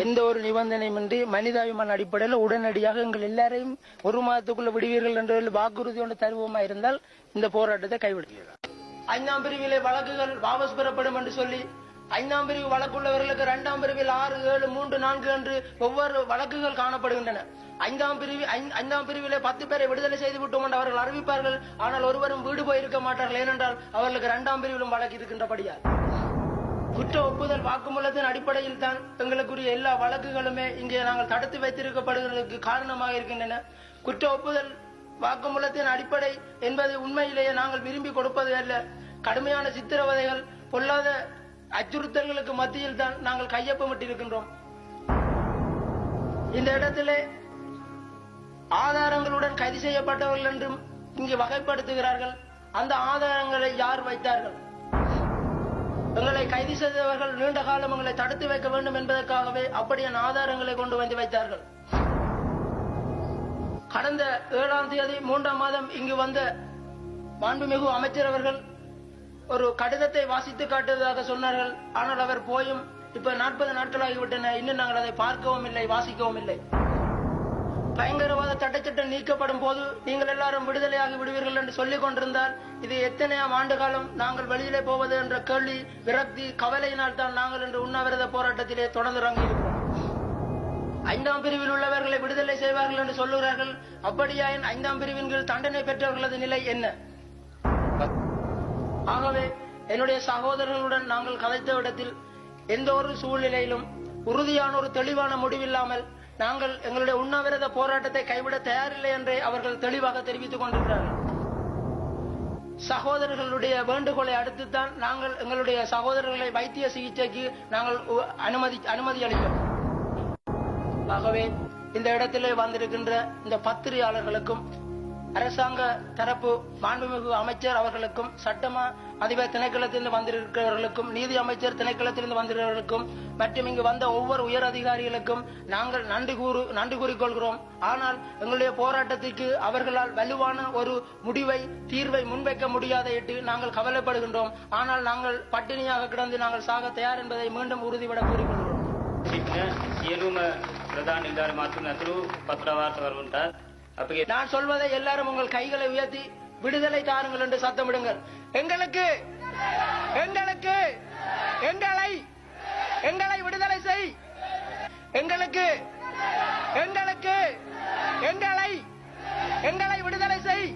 எந்த ஒரு நிபந்தனையுமின்றி மனிதாபிமான அடிப்படையில் உடனடியாக எங்கள் எல்லாரையும் ஒரு மாதத்துக்குள்ள விடுவீர்கள் என்ற வாக்குறுதி ஒன்று தருவோமா இருந்தால் இந்த போராட்டத்தை கைவிடுகிறார். 5ஆம் பிரிவிலே வழக்குகள் வாபஸ் பெறப்படும் என்று சொல்லி 5ஆம் பிரிவு வழக்குள்ளவர்களுக்கு 2ஆம் பிரிவில் 6, 7, 3, 4 என்று ஒவ்வொரு வழக்குகள் காணப்படுகின்றன. 5ஆம் பிரிவிலே 10 பேரை விடுதலை செய்து விட்டோம் என்று அவர்கள் அறிவிப்பார்கள். ஆனால் ஒருவரும் வீடு போயிருக்க மாட்டார்கள். ஏனென்றால் அவர்களுக்கு 2ஆம் பிரிவிலும் வழக்கு இருக்கின்றபடியால் குற்ற ஒப்புதல் வாக்குமூலத்தின் அடிப்படையில் தான் எங்களுக்குரிய எல்லா வழக்குகளுமே இங்கே நாங்கள் தடுத்து வைத்திருக்கப்படுவதற்கு காரணமாக இருக்கின்றன. குற்ற ஒப்புதல் வாக்குமூலத்தின் அடிப்படை என்பது உண்மையிலேயே நாங்கள் விரும்பி கொடுப்பது அல்ல. கடுமையான சித்திரவதைகள், பொல்லாத அச்சுறுத்தல்களுக்கு மத்தியில் தான் நாங்கள் கையொப்பமிட்டிருக்கின்றோம். இந்த இடத்திலே ஆதாரங்களுடன் கைது செய்யப்பட்டவர்கள் என்றும் இங்கு வகைப்படுத்துகிறார்கள். அந்த ஆதாரங்களை யார் வைத்தார்கள்? எங்களை கைது செய்தவர்கள் நீண்ட காலம் எங்களை தடுத்து வைக்க வேண்டும் என்பதற்காகவே அப்படியான ஆதாரங்களை கொண்டு வந்து வைத்தார்கள். கடந்த 7ஆம் தேதி 3ஆம் மாதம் இங்கு வந்த மாண்புமிகு அமைச்சர் அவர்கள் ஒரு கடிதத்தை வாசித்து காட்டுவதாக சொன்னார்கள். ஆனால் அவர் போயும் இப்ப 40 நாட்களாகிவிட்டன. இன்னும் நாங்கள் அதை பார்க்கவும் இல்லை, வாசிக்கவும் இல்லை. பயங்கரவாத தடைச்சட்டம் நீக்கப்படும் போது நீங்கள் எல்லாரும் விடுதலையாகி விடுவீர்கள் என்று சொல்லிக் கொண்டிருந்தால் இது எத்தனையாம் ஆண்டு காலம் நாங்கள் வெளியிலே போவது என்ற கேள்வி, விரக்தி, கவலையினால் தான் நாங்கள் இன்று உண்ணாவிரத போராட்டத்திலே தொடர்ந்து இறங்கியிருக்கிறோம். 5ஆம் பிரிவில் உள்ளவர்களை விடுதலை செய்வார்கள் என்று சொல்லுகிறார்கள். அப்படியாயின் 5ஆம் பிரிவின் கீழ் தண்டனை பெற்றவர்களது நிலை என்ன? ஆகவே என்னுடைய சகோதரர்களுடன் நாங்கள் கதைத்த இடத்தில் எந்த ஒரு சூழ்நிலையிலும் உறுதியான ஒரு தெளிவான முடிவில்லாமல் நாங்கள் எங்களுடைய உண்ணாவிரத போராட்டத்தை கைவிட தயாரில்லை என்றே அவர்கள் தெளிவாக தெரிவித்துக் கொண்டிருக்கிறார்கள். சகோதரர்களுடைய வேண்டுகோளை அடுத்துத்தான் நாங்கள் எங்களுடைய சகோதரர்களை வைத்திய சிகிச்சைக்கு நாங்கள் அனுமதி அளித்தோம். ஆகவே இந்த இடத்திலே வந்திருக்கின்ற இந்த பத்திரிகையாளர்களுக்கும் அரசாங்க தரப்பு மாண்புமிகு அமைச்சர் அவர்களுக்கும், சட்டமா அதிபர் திணைக்களத்திலிருந்து வந்திருக்கிறவர்களுக்கும், நீதி அமைச்சர் திணைக்களத்திலிருந்து வந்திருக்கிறவர்களுக்கும் மற்றும் இங்கு வந்த ஒவ்வொரு உயர் அதிகாரிகளுக்கும் நாங்கள் நன்றி கூறிக்கொள்கிறோம். ஆனால் எங்களுடைய போராட்டத்திற்கு அவர்களால் வலுவான ஒரு தீர்வை முன்வைக்க முடியாதையிட்டு நாங்கள் கவலைப்படுகின்றோம். ஆனால் நாங்கள் பட்டினியாக கிடந்து நாங்கள் சாக தயார் என்பதை மீண்டும் உறுதிபட கூறிக்கொள்கிறோம். நான் சொல்வதை எல்லாரும் உங்கள் கைகளை உயர்த்தி விடுதலை தாருங்கள் என்று சத்தமிடுங்கள். எங்களை விடுதலை செய். எங்களை விடுதலை செய்.